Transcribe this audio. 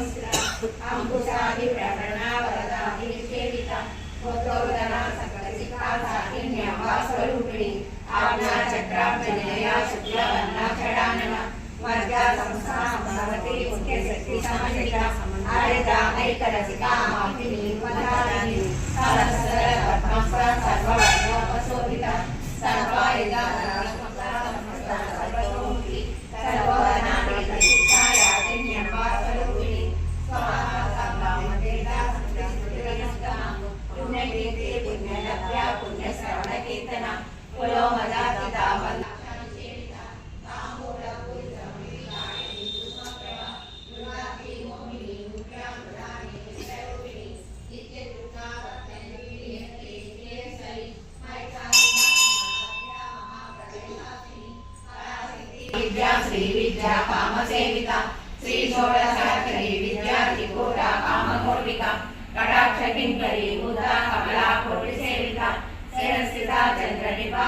अंकुशादि प्रकरणा वरदादि निषेविता गोत्रोदना सकलसिका साकिन्या स्वरूपिणी आज्ञा चक्रांजनेया शुक्लवर्णा षडानना मर्या संस्था भगवती मुख्य शक्ति समन्विता आर्यता ऐकरसिका मातिनी मधारिणी सरस्वती पद्मस्थ सर्ववर्णोपशोभिता सर्वायुधा सर्वतोमुखी सर्ववर्णानि प्रसिद्धाया किन्यम्बा स्वरूपिणी स्वाहा सर्वमतेदा संस्कृतिनस्तमा पुण्यकीर्ति पुण्यलभ्या पुण्यश्रवणकीर्तना पुलोमदातिता वल्लभानिषेविता ताम्बूलपूरितमणिकारिणी कुसुमप्रभा दुर्गाति मोहिनी मुख्यामृतानि नित्यरूपिणी नित्यदुर्गा वर्तन्ती नित्येश्वरी विद्या श्री विद्या काम सेविता श्री षोडशाक्षरी विद्या त्रिपुरा काम मोर्विका कटाक्ष किंकरी मुद्रा कमला कोटि सेविता शिरस्थिता चंद्र निभा